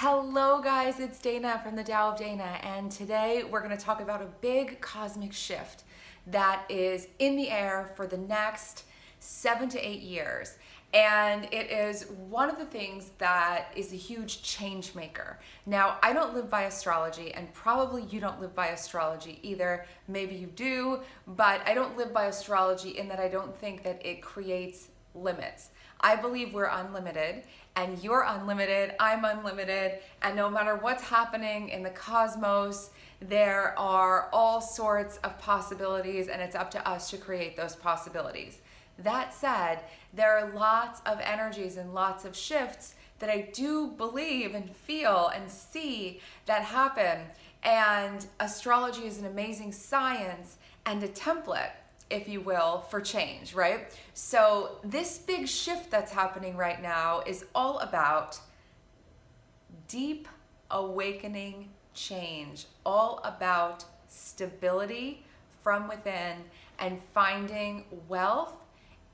Hello guys, it's Dana from the Tao of Dana, and today we're going to talk about a big cosmic shift that is in the air for the next 7 to 8 years. And it is one of the things that is a huge change maker. Now, I don't live by astrology, and probably you don't live by astrology either. Maybe you do, but I don't live by astrology in that I don't think that it creates limits. I believe we're unlimited, and you're unlimited, I'm unlimited, and no matter what's happening in the cosmos, there are all sorts of possibilities, and it's up to us to create those possibilities. That said, there are lots of energies and lots of shifts that I do believe and feel and see that happen, and astrology is an amazing science and a template, if you will, for change, right? So this big shift that's happening right now is all about deep awakening change, all about stability from within and finding wealth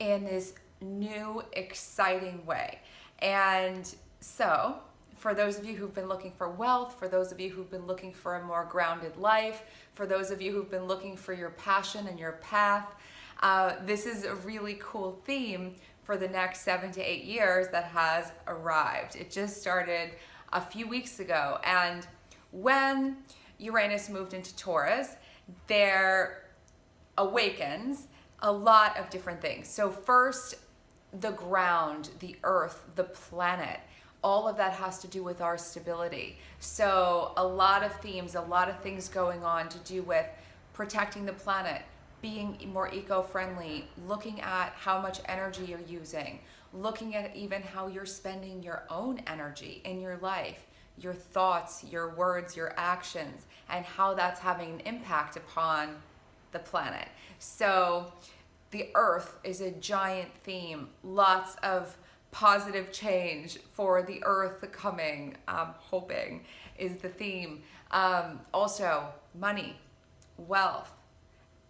in this new, exciting way. And so, for those of you who've been looking for wealth, for those of you who've been looking for a more grounded life, for those of you who've been looking for your passion and your path, this is a really cool theme for the next 7 to 8 years that has arrived. It just started a few weeks ago, and when Uranus moved into Taurus, there awakens a lot of different things. So first, the ground, the earth, the planet, all of that has to do with our stability. So a lot of themes, a lot of things going on to do with protecting the planet, being more eco-friendly, looking at how much energy you're using, looking at even how you're spending your own energy in your life, your thoughts, your words, your actions, and how that's having an impact upon the planet. So the earth is a giant theme, lots of positive change for the earth coming, hoping is the theme. Also, money, wealth,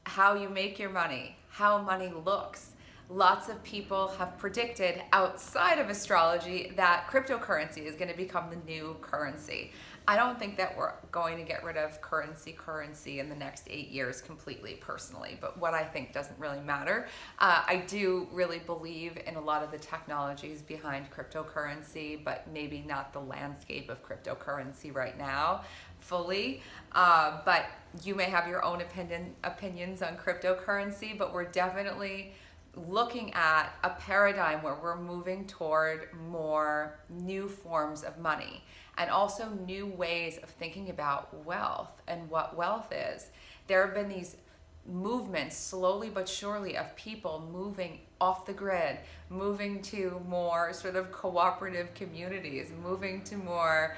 how you make your money, how money looks. Lots of people have predicted outside of astrology that cryptocurrency is going to become the new currency. I don't think that we're going to get rid of currency in the next 8 years completely, personally, but what I think doesn't really matter. I do really believe in a lot of the technologies behind cryptocurrency, but maybe not the landscape of cryptocurrency right now fully. But you may have your own opinions on cryptocurrency, but we're definitely looking at a paradigm where we're moving toward more new forms of money and also new ways of thinking about wealth and what wealth is. There have been these movements, slowly but surely, of people moving off the grid, moving to more sort of cooperative communities, moving to more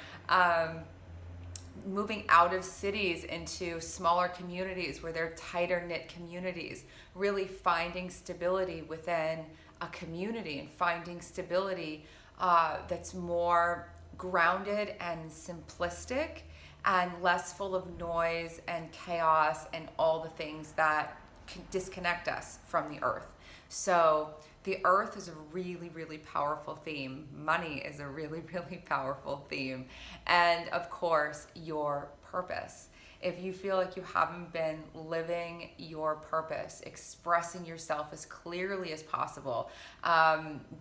moving out of cities into smaller communities where they're tighter knit communities, really finding stability within a community and finding stability that's more grounded and simplistic and less full of noise and chaos and all the things that can disconnect us from the earth. So the earth is a really, really powerful theme. Money is a really, really powerful theme. And of course, your purpose. If you feel like you haven't been living your purpose, expressing yourself as clearly as possible,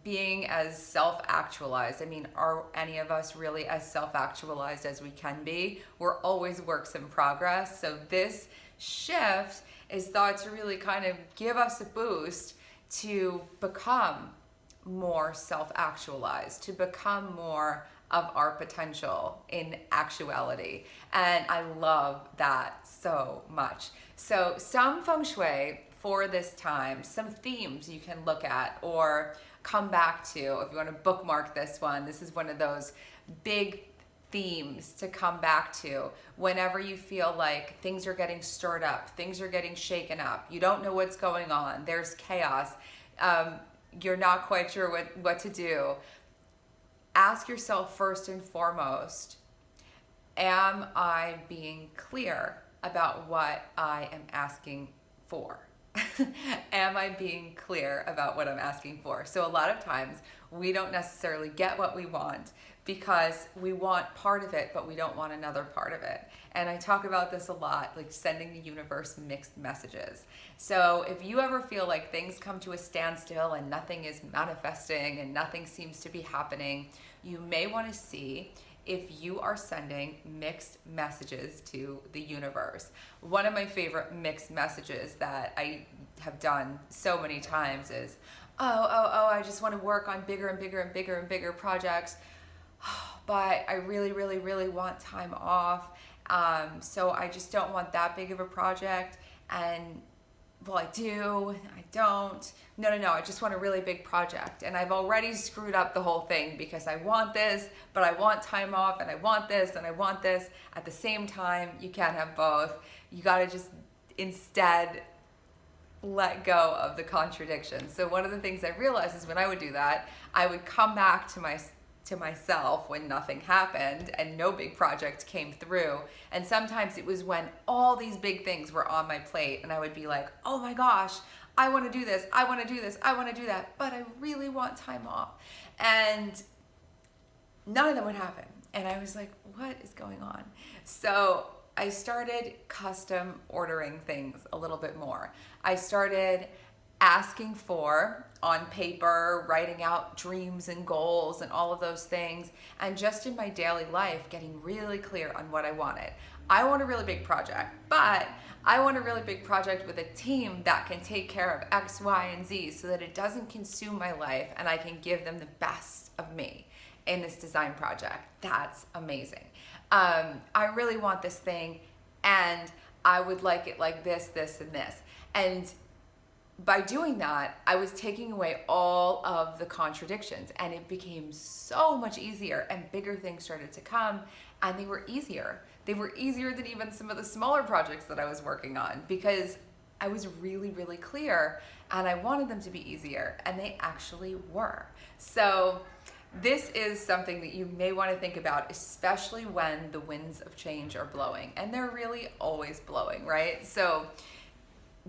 being as self-actualized. I mean, are any of us really as self-actualized as we can be? We're always works in progress. So this shift is thought to really kind of give us a boost to become more self-actualized, to become more of our potential in actuality. And I love that so much. So some Feng Shui for this time, some themes you can look at or come back to if you want to bookmark this one. This is one of those big themes to come back to whenever you feel like things are getting stirred up, things are getting shaken up, you don't know what's going on, there's chaos, you're not quite sure what to do. Ask yourself first and foremost, am I being clear about what I am asking for? Am I being clear about what I'm asking for? So a lot of times we don't necessarily get what we want because we want part of it, but we don't want another part of it. And I talk about this a lot, like sending the universe mixed messages. So if you ever feel like things come to a standstill and nothing is manifesting and nothing seems to be happening, you may want to see if you are sending mixed messages to the universe. One of my favorite mixed messages that I have done so many times is, I just want to work on bigger and bigger and bigger and bigger projects, but I really, really, really want time off. So I just don't want that big of a project. And well, I do, I don't. No, I just want a really big project. And I've already screwed up the whole thing because I want this, but I want time off, and I want this, and I want this. At the same time, you can't have both. You gotta just instead let go of the contradiction. So one of the things I realized is when I would do that, I would come back to myself when nothing happened and no big project came through. And sometimes it was when all these big things were on my plate and I would be like, oh my gosh, I want to do this, I want to do this, I want to do that, but I really want time off. And none of them would happen. And I was like, what is going on? So I started custom ordering things a little bit more. I started asking for, on paper, writing out dreams and goals and all of those things, and just in my daily life, getting really clear on what I wanted. I want a really big project, but I want a really big project with a team that can take care of X, Y, and Z so that it doesn't consume my life and I can give them the best of me in this design project. That's amazing. I really want this thing, and I would like it like this, this, and this. And by doing that, I was taking away all of the contradictions, and it became so much easier, and bigger things started to come, and they were easier. They were easier than even some of the smaller projects that I was working on because I was really, really clear, and I wanted them to be easier, and they actually were. So this is something that you may want to think about, especially when the winds of change are blowing, and they're really always blowing, right? So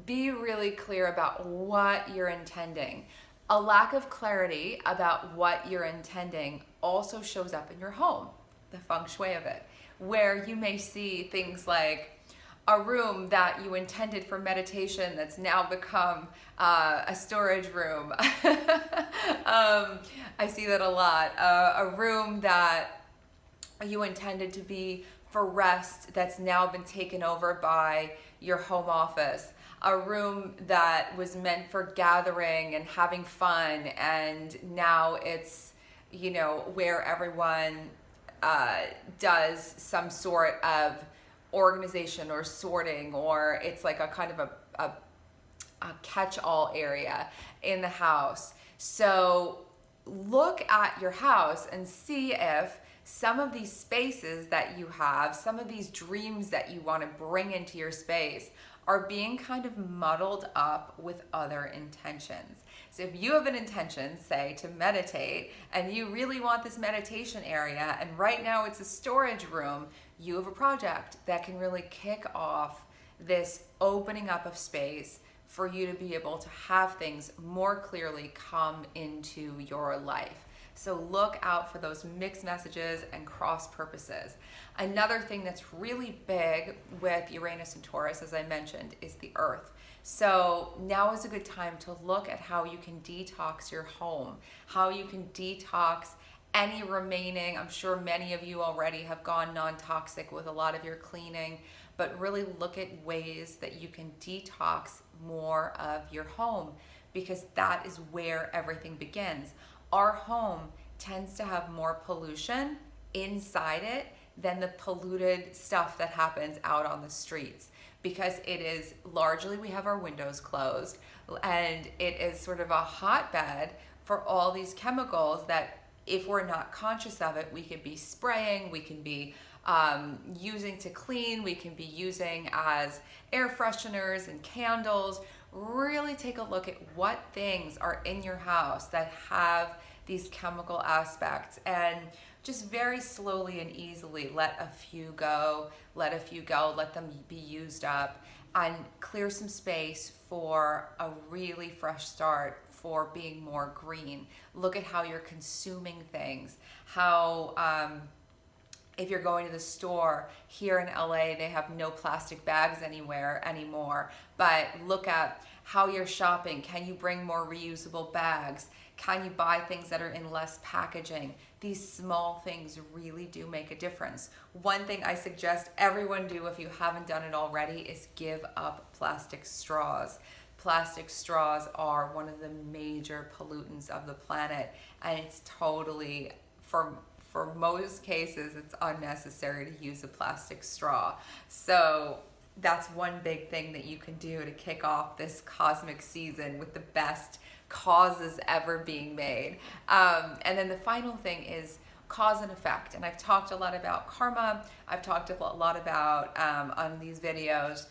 be really clear about what you're intending. A lack of clarity about what you're intending also shows up in your home, the feng shui of it, where you may see things like a room that you intended for meditation that's now become a storage room. I see that a lot. A room that you intended to be for rest that's now been taken over by your home office. A room that was meant for gathering and having fun, and now it's, where everyone does some sort of organization or sorting, or it's like a kind of a catch-all area in the house. So look at your house and see if some of these spaces that you have, some of these dreams that you want to bring into your space are being kind of muddled up with other intentions. So if you have an intention, say, to meditate, and you really want this meditation area, and right now it's a storage room, you have a project that can really kick off this opening up of space for you to be able to have things more clearly come into your life. So look out for those mixed messages and cross purposes. Another thing that's really big with Uranus and Taurus, as I mentioned, is the earth. So now is a good time to look at how you can detox your home, how you can detox any remaining, I'm sure many of you already have gone non-toxic with a lot of your cleaning, but really look at ways that you can detox more of your home, because that is where everything begins. Our home tends to have more pollution inside it than the polluted stuff that happens out on the streets, because it is largely, we have our windows closed, and it is sort of a hotbed for all these chemicals that, if we're not conscious of it, we could be spraying, we can be using to clean, we can be using as air fresheners and candles. Really take a look at what things are in your house that have these chemical aspects, and just very slowly and easily let a few go, let them be used up, and clear some space for a really fresh start for being more green. Look at how you're consuming things, how if you're going to the store here in LA, they have no plastic bags anywhere anymore. But look at how you're shopping. Can you bring more reusable bags? Can you buy things that are in less packaging? These small things really do make a difference. One thing I suggest everyone do if you haven't done it already is give up plastic straws. Plastic straws are one of the major pollutants of the planet, and it's totally, for most cases, it's unnecessary to use a plastic straw. So that's one big thing that you can do to kick off this cosmic season with the best causes ever being made. And then the final thing is cause and effect. And I've talked a lot about karma. I've talked a lot about on these videos,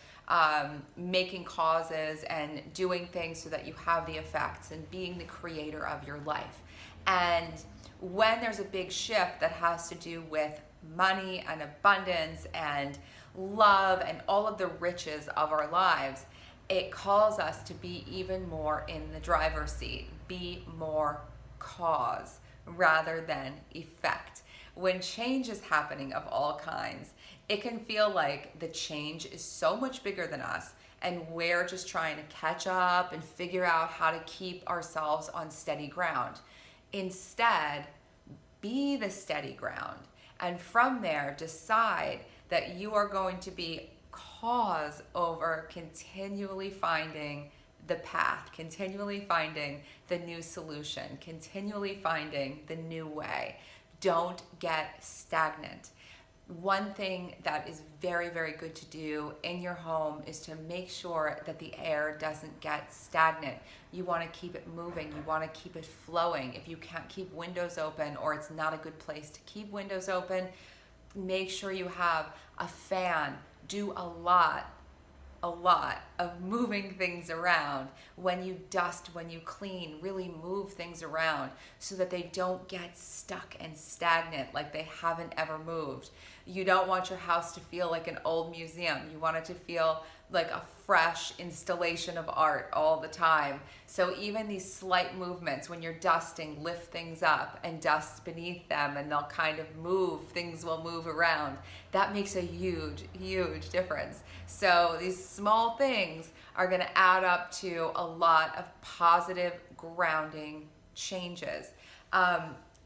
making causes and doing things so that you have the effects and being the creator of your life. And when there's a big shift that has to do with money and abundance and love and all of the riches of our lives, it calls us to be even more in the driver's seat, be more cause rather than effect. When change is happening of all kinds, it can feel like the change is so much bigger than us, and we're just trying to catch up and figure out how to keep ourselves on steady ground. Instead, be the steady ground, and from there decide that you are going to be cause over continually finding the path, continually finding the new solution, continually finding the new way. Don't get stagnant. One thing that is very, very good to do in your home is to make sure that the air doesn't get stagnant. You want to keep it moving. You want to keep it flowing. If you can't keep windows open, or it's not a good place to keep windows open, make sure you have a fan. Do a lot of moving things around. When you dust, when you clean, really move things around so that they don't get stuck and stagnant like they haven't ever moved. You don't want your house to feel like an old museum. You want it to feel like a fresh installation of art all the time. So even these slight movements when you're dusting, lift things up and dust beneath them, and they'll kind of move, things will move around. That makes a huge, huge difference. So these small things are going to add up to a lot of positive grounding changes.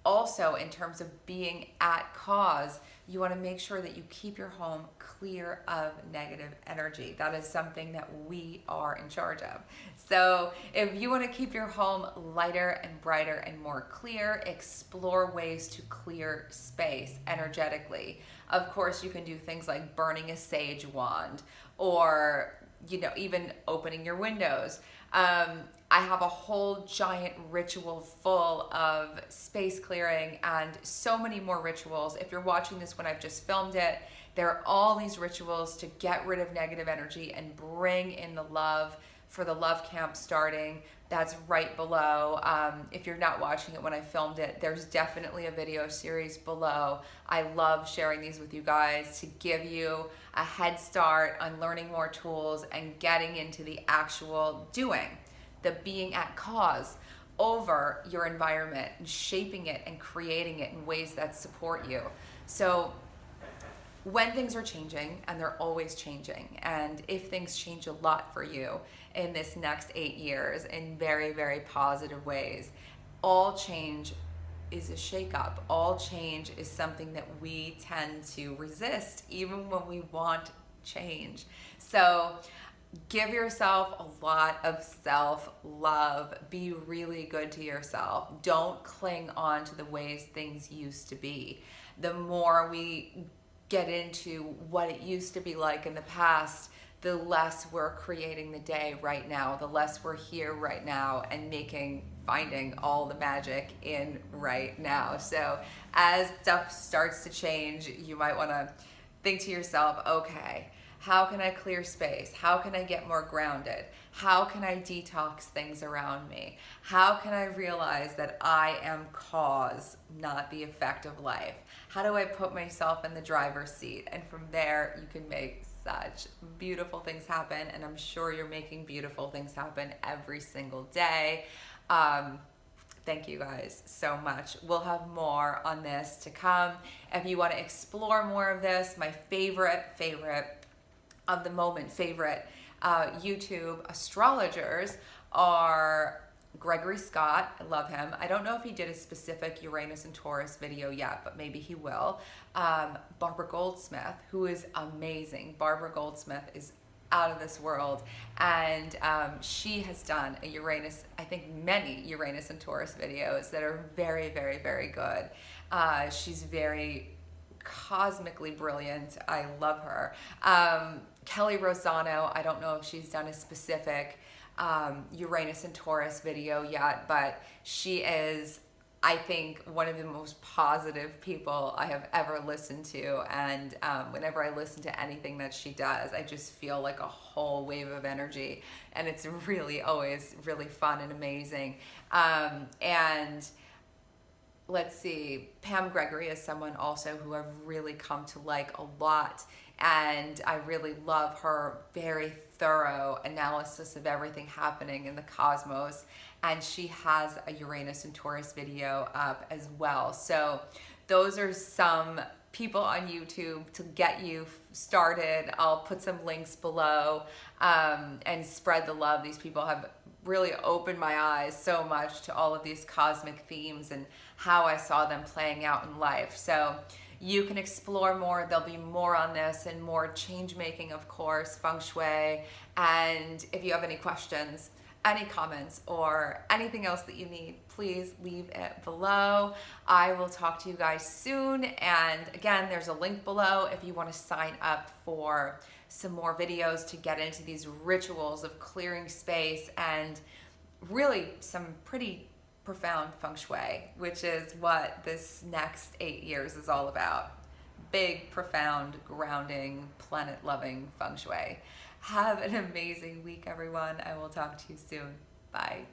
Also, in terms of being at cause, you want to make sure that you keep your home clear of negative energy. That is something that we are in charge of. So if you want to keep your home lighter and brighter and more clear, explore ways to clear space energetically. Of course, you can do things like burning a sage wand, or even opening your windows. I have a whole giant ritual full of space clearing and so many more rituals. If you're watching this when I've just filmed it, there are all these rituals to get rid of negative energy and bring in the love for the love camp starting. That's right below. If you're not watching it when I filmed it, there's definitely a video series below. I love sharing these with you guys to give you a head start on learning more tools and getting into the actual doing, the being at cause over your environment and shaping it and creating it in ways that support you. So when things are changing, and they're always changing, and if things change a lot for you in this next 8 years in very, very positive ways, all change is a shakeup. All change is something that we tend to resist even when we want change. So give yourself a lot of self-love. Be really good to yourself. Don't cling on to the ways things used to be. The more we get into what it used to be like in the past, the less we're creating the day right now, the less we're here right now and finding all the magic in right now. So as stuff starts to change, you might want to think to yourself, okay, how can I clear space? How can I get more grounded? How can I detox things around me? How can I realize that I am cause, not the effect of life? How do I put myself in the driver's seat? And from there, you can make such beautiful things happen. And I'm sure you're making beautiful things happen every single day. Thank you guys so much. We'll have more on this to come. If you want to explore more of this, my favorite of the moment, YouTube astrologers are Gregory Scott. I love him. I don't know if he did a specific Uranus and Taurus video yet, but maybe he will. Barbara Goldsmith, who is amazing. Barbara Goldsmith is out of this world, and she has done a Uranus, I think many Uranus and Taurus videos that are very, very, very good. She's very cosmically brilliant. I love her. Kelly Rosano, I don't know if she's done a specific Uranus and Taurus video yet, but she is, I think, one of the most positive people I have ever listened to. And whenever I listen to anything that she does, I just feel like a whole wave of energy. And it's really always really fun and amazing. And let's see, Pam Gregory is someone also who I've really come to like a lot. And I really love her very thorough analysis of everything happening in the cosmos. And she has a Uranus and Taurus video up as well. So those are some people on YouTube to get you started. I'll put some links below, and spread the love. These people have really opened my eyes so much to all of these cosmic themes and how I saw them playing out in life. So you can explore more. There'll be more on this and more change making, of course, Feng Shui. And if you have any questions, any comments, or anything else that you need, please leave it below. I will talk to you guys soon. And again, there's a link below if you want to sign up for some more videos to get into these rituals of clearing space and really some pretty profound Feng Shui, which is what this next 8 years is all about. Big, profound, grounding, planet-loving Feng Shui. Have an amazing week, everyone. I will talk to you soon. Bye.